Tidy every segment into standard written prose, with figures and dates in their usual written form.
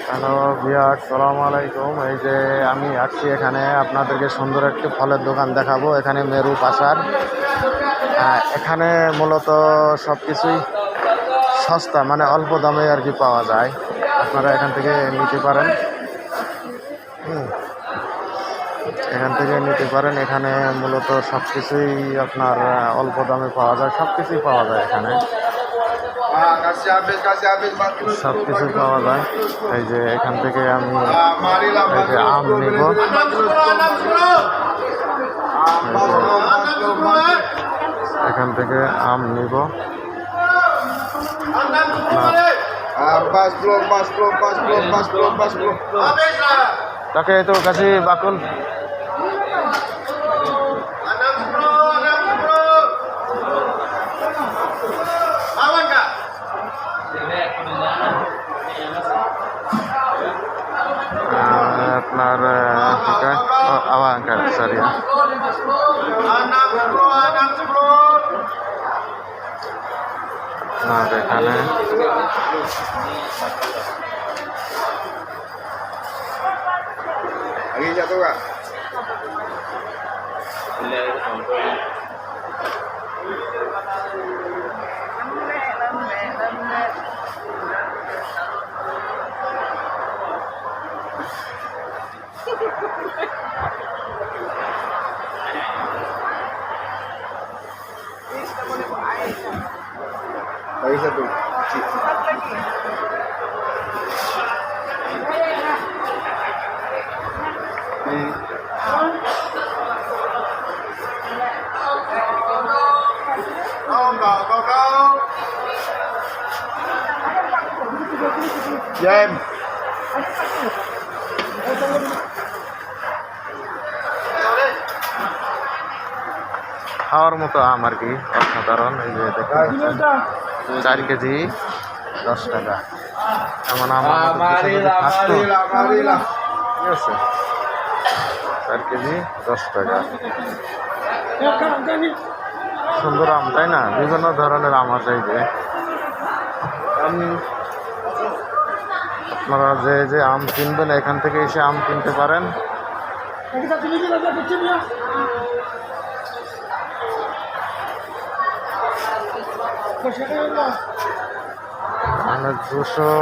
Hello viewer, সালামু আলাইকুম। এই যে আমি আসছি এখানে আপনাদেরকে সুন্দর একটি ফলের দোকান দেখাবো। এখানে মেরু পাশার। এখানে মূলত সব কিছুই সস্তা, মানে অল্প দামে আর কি পাওয়া যায়। আপনারা এখান থেকে নিতে পারেন। এখান থেকে নিতে পারেন। এখানে মূলত সব কিছুই আপনার অল্প দামে পাওয়া যায়, সব কিছুই পাওয়া যায় এখানে, সব কিছু পাওয়া যায়। এই যে এখান থেকে আমি এই যে আম নিব, এখান থেকে আম নিব। তাকে তো কাছে বাকুল আপনার সরি আপনার এখানে খাওয়ার মতো আম আর কি, অসাধারণ। এই যে দেখুন 4 কেজি 10 টাকা। এমন আম ঠিক আছে, 4 কেজি 10 টাকা। সুন্দর আম, তাই না? বিভিন্ন ধরনের আম আছে। এই যে আপনারা যে আম কিনবেন এখান থেকে এসে আম কিনতে পারেন। অনেক জুসও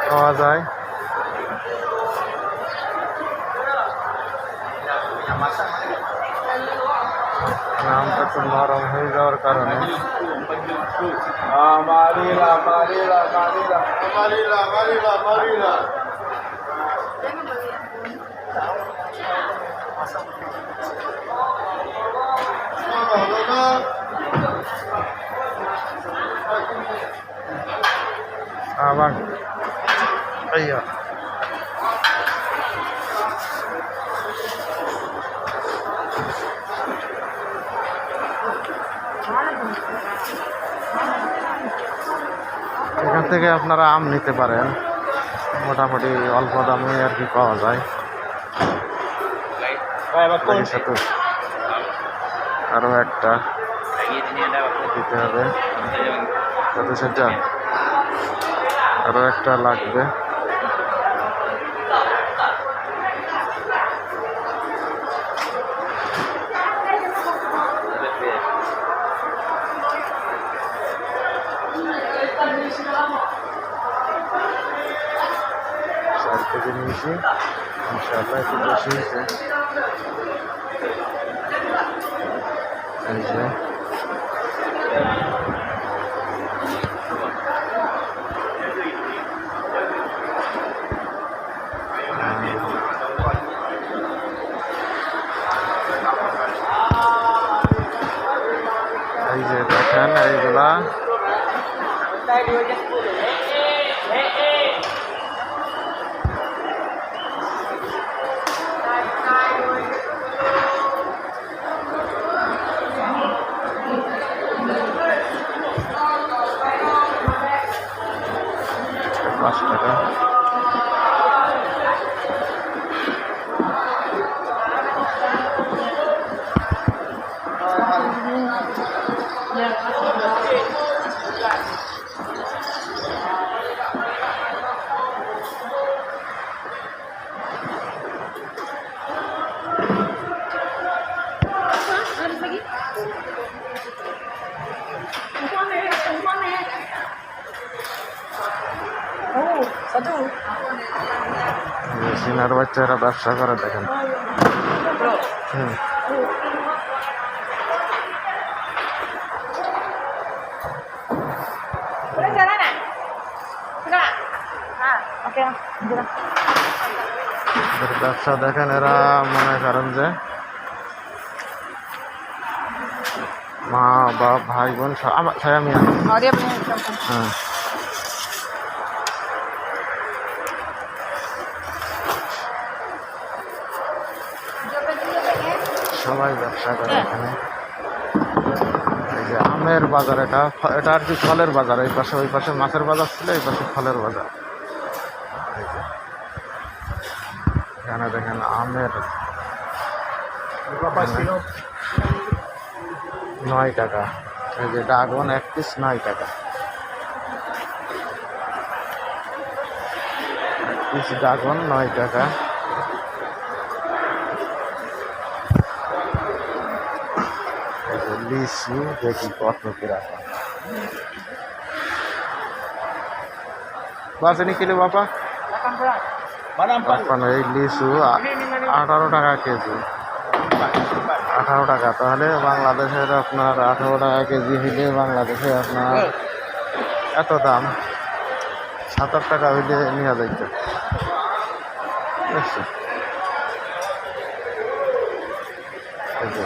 পাওয়া যায়। আমটা একটু নরম হয়ে যাওয়ার কারণে আবার এখান থেকে আপনারা আম নিতে পারেন। মোটামুটি অল্প দামে আর কি পাওয়া যায়। আরো একটা দিতে হবে, সেটা আরো একটা লাগবে। কেজি নিয়েছি, ইনশাআল্লাহ একটু বেশি হয়েছে। এই যে দেখেন এইগুলা টাকা। চীনার বাচ্চারা ব্যবসা করে দেখেন। হুম, এদের ব্যবসা দেখেন। এরা মনে করেন যে মা বাপ ভাই বোন আমার ছায়া মিয়া। হ্যাঁ, সবাই ব্যবসা করে এখানে। এই যে আমের বাজার, এটা আর কি ফলের বাজার। এই পাশে ওই পাশে মাছের বাজার ছিল, এই পাশে ফলের বাজার। এই যে এখানে দেখেন আমের 9 টাকা। এই যে ড্রাগন 1 পিস 9 টাকা। 1 পিস ড্রাগন 9 টাকা। এই যে লিচু দেখি কত কিরকম। বাসে কিলো বাপা? এই লিচু 18 টাকা কেজি। 18 টাকা, তাহলে বাংলাদেশের আপনার 18 টাকা কেজি হইলে বাংলাদেশে আপনার এত দাম। 7-8 টাকা হইলে নেওয়া যাইত। এই যে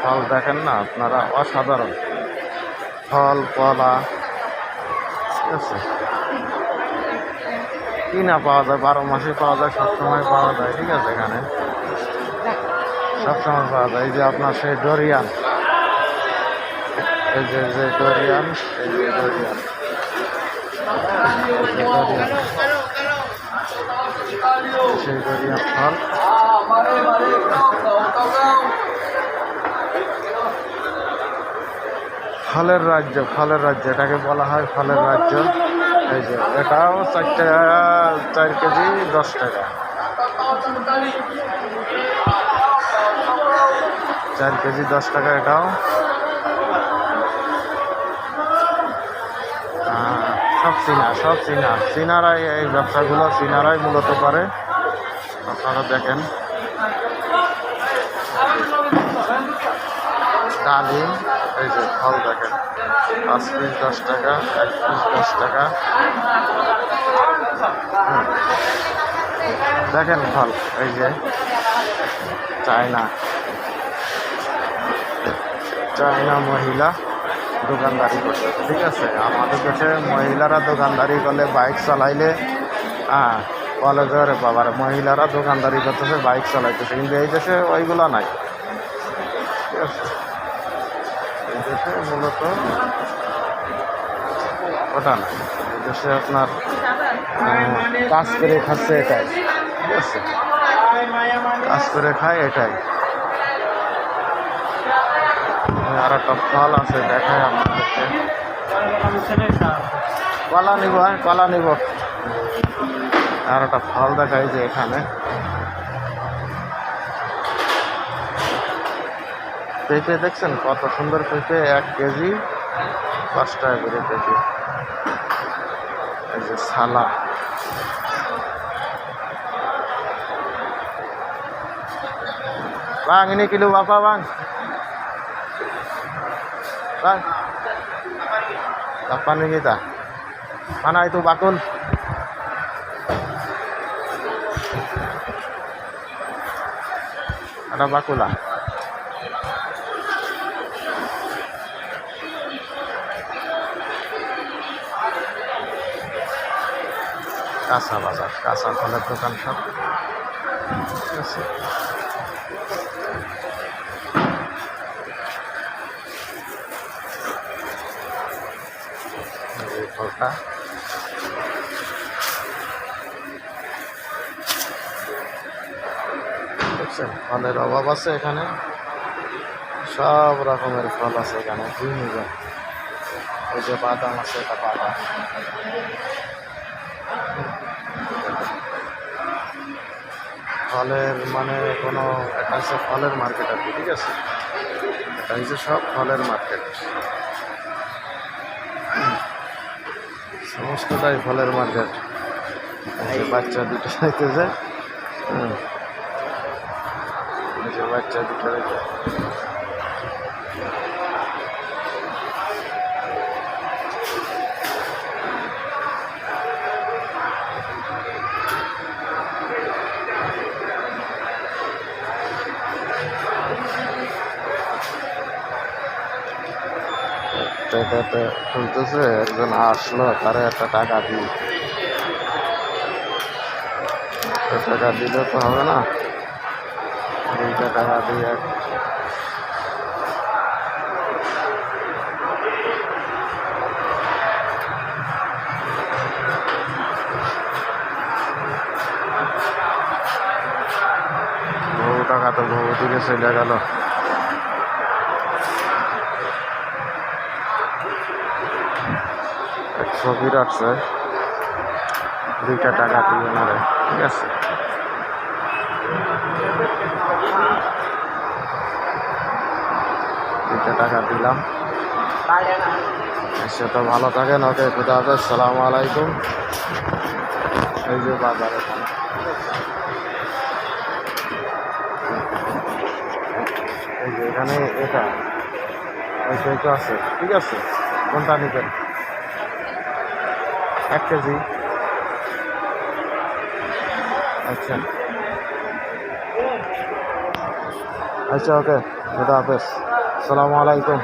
ফল দেখেন না আপনারা, অসাধারণ ফল কলা। ঠিক আছে, কিনা পাওয়া যায়, 12 মাসে পাওয়া যায়, সবসময় পাওয়া যায়। ঠিক আছে, এখানে সবসময় পাওয়া যায়। এই যে আপনার সেই ডরিয়ান, এই যে ডরিয়ান, এই যে ডরিয়ান, সেই ডরিয়ান ফল। ফলের রাজ্য, ফলের রাজ্য এটাকে বলা হয়, ফলের রাজ্য। এই যে এটাও 4 কেজি 10 টাকা। 4 কেজি 10 টাকা এটাও। সব চীনা, চীনারাই এই ব্যবসাগুলো, চীনারাই মূলত করে। আপনারা দেখেন ডালিম, এই যে ফল দেখেন 5 পিস 10 টাকা, 1 পিস 10 টাকা। দেখেন ফল, এই যে চায়না মহিলা দোকানদারি করছে। ঠিক আছে, আমাদের দেশে মহিলারা দোকানদারি করলে, বাইক চালাইলে কলেজের বাবার মহিলারা দোকানদারি করতেছে, বাইক চালাইতেছে, কিন্তু এই দেশে ওইগুলো নাই। ঠিক আছে, এই দেশে মূলত ওটা না। এই দেশে আপনার কাজ করে খাচ্ছে, এটাই। ঠিক আছে, কাজ করে খায়, এটাই। আর একটা ফল আছে, দেখায় আপনাদেরকে। কলা নিব, কলা নিব। আর একটা ফল দেখাই যে এখানে পেঁপে দেখছেন কত সুন্দর পেঁপে, 1 কেজি 5 টাকা করে পেঁপে। এই যে সালা, bang ini kilo apa bang? Bang, kapan ini kita? Mana itu bakul? Ada bakul lah. কাঁচা বাজার, কাঁচা ফলের দোকান সব। ঠিক আছে, এই ফলটা দেখছেন, ফলের অভাব আছে এখানে, সব রকমের ফল আছে এখানে। ওই যে বাদাম আছে, এটা বাদাম। ফলের মানে কোনো, এটা হচ্ছে ফলের মার্কেট আর কি। ঠিক আছে, এটা হচ্ছে সব ফলের মার্কেট, সমস্তটাই ফলের মার্কেট। এই যে বাচ্চা দুটো যাইতেছে। এই যে বাচ্চা দুটো রেখে টাকাটা খুলতেছে, একজন আসলো, তারা একটা টাকা দিই, টাকা দিলে তো হবে না, 2টা টাকা দিয়ে বহু টাকা তো বহু দিকে চলে গেল। ছবি রাখছে, 2টা টাকা দিয়ে মারে, ঠিক আছে। টাকা দিলাম। সে তো ভালো থাকেন, ওকে, খুদা হাফেজ, সালামু আলাইকুম। এই যে বাজার এখানে, এই যে এখানে এটা তো আছে, ঠিক আছে। কোনটা নিবেন? 1 কেজি। আচ্ছা আচ্ছা, ওকে, খুদা হাফেজ, সালামু আলাইকুম।